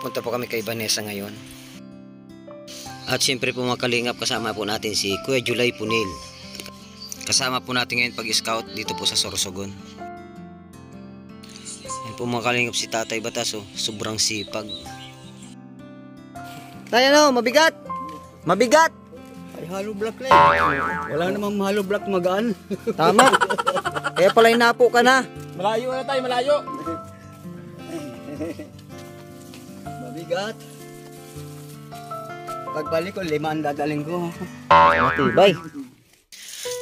Pupunta po kami kay Vanessa ngayon. At siyempre po mga kalingap, kasama po natin si Kuya July Punil. Kasama po natin ngayon pag-scout dito po sa Sorsogon. Yan po mga kalingap si Tatay Batas, oh, sobrang sipag. Tayo no, mabigat! Mabigat! Ay, hollow block lang. Wala namang hollow block magaan. Tama. Kaya pala inapo ka na. Malayo na tayo, malayo. Mabigat. Pagbalik ko, 5 ang dadaling ko. Matibay.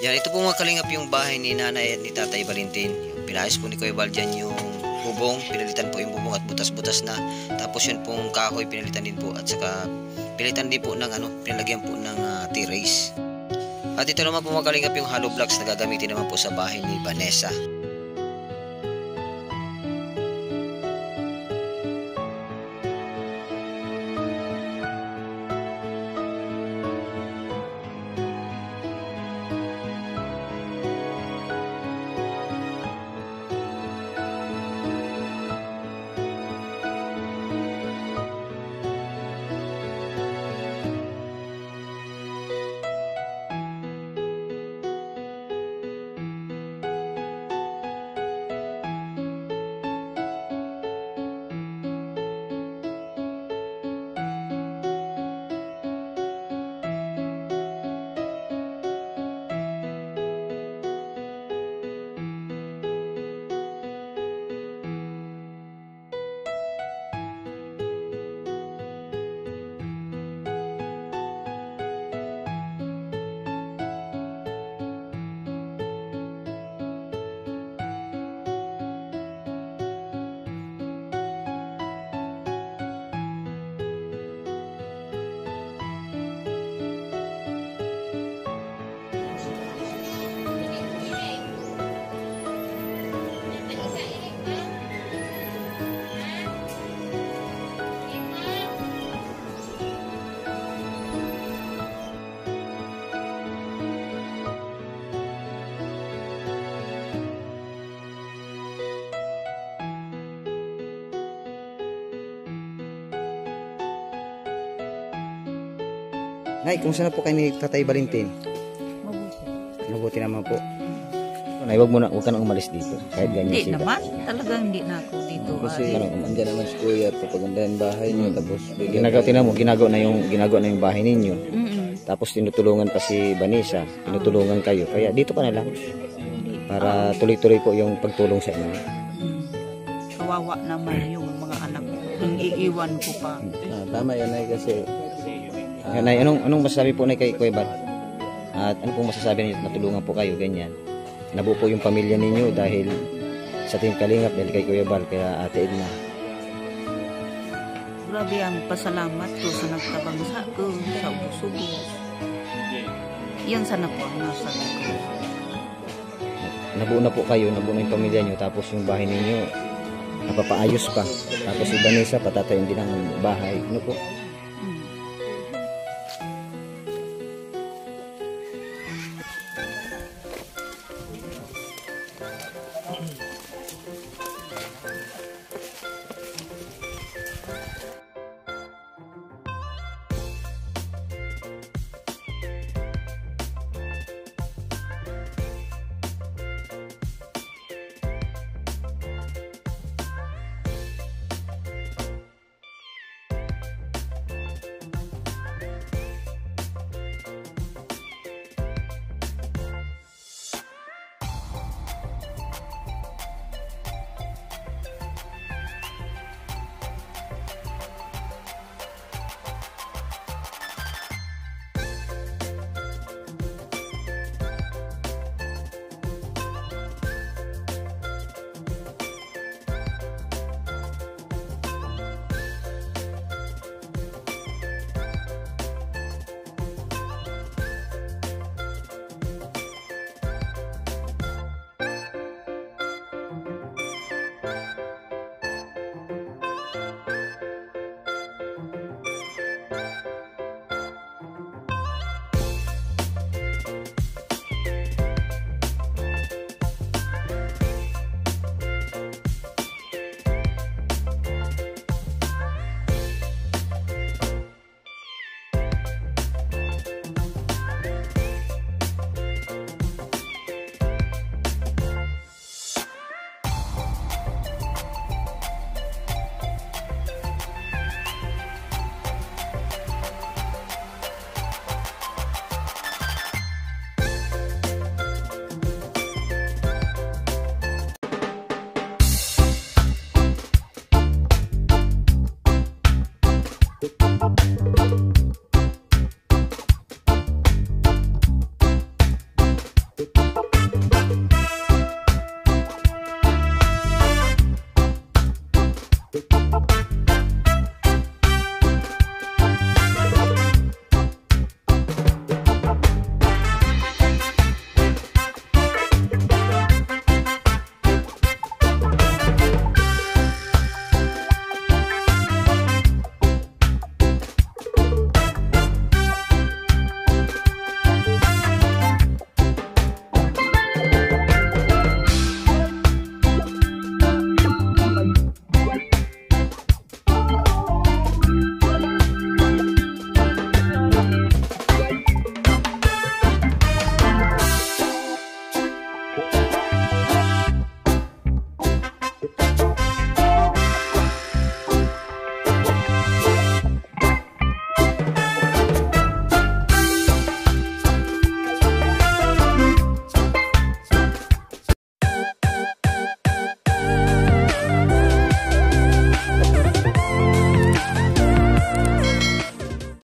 Yan, ito po mga kalingap yung bahay ni Nanay at ni Tatay Valentin. Pinayos po ni Kuya Val dyan yung bubong. Pinalitan po yung bubong at butas-butas na. Tapos yun pong kahoy, pinalitan din po. At saka pinalitan din po ng pinalagyan po ng T-race. At ito naman po mga kalingap yung hollow blocks na gagamitin naman po sa bahay ni Vanessa. Nay, kumusta na po kayo ni Tatay Valentin? Mabuti. Mabuti naman po. Nay, wag ka nang umalis dito. Kahit ganyan Hindi siya. naman. Talagang hindi na ako dito. Kasi andyan naman si Kuya at papagandahan bahay niyo. Tapos Ginagawa na yung bahay ninyo. Mm-mm. Tapos tinutulungan pa si Vanessa. Tinutulungan kayo. Kaya dito ka na lang. Para tuloy-tuloy po yung pagtulong sa inyo. Kawawa naman yung mga anak ko. Yung iiwan ko pa. tama yan ay kasi Nay, anong masasabi po na kay Kuya Val? At ano pong masasabi ninyo? Natulungan po kayo, ganyan. Nabuo po yung pamilya ninyo dahil sa Team Kalingap, dahil kay Kuya Val, kaya Ate Edna. Grabe ang pasalamat ko sa nagtabang sa ko, sa ubos-ubos. Yan sana po ang nasabi ko. Nabuo na po kayo, nabuo na yung pamilya nyo, tapos yung bahay ninyo, napapaayos pa. Tapos si Vanessa, patatayin din ang bahay. Ano po?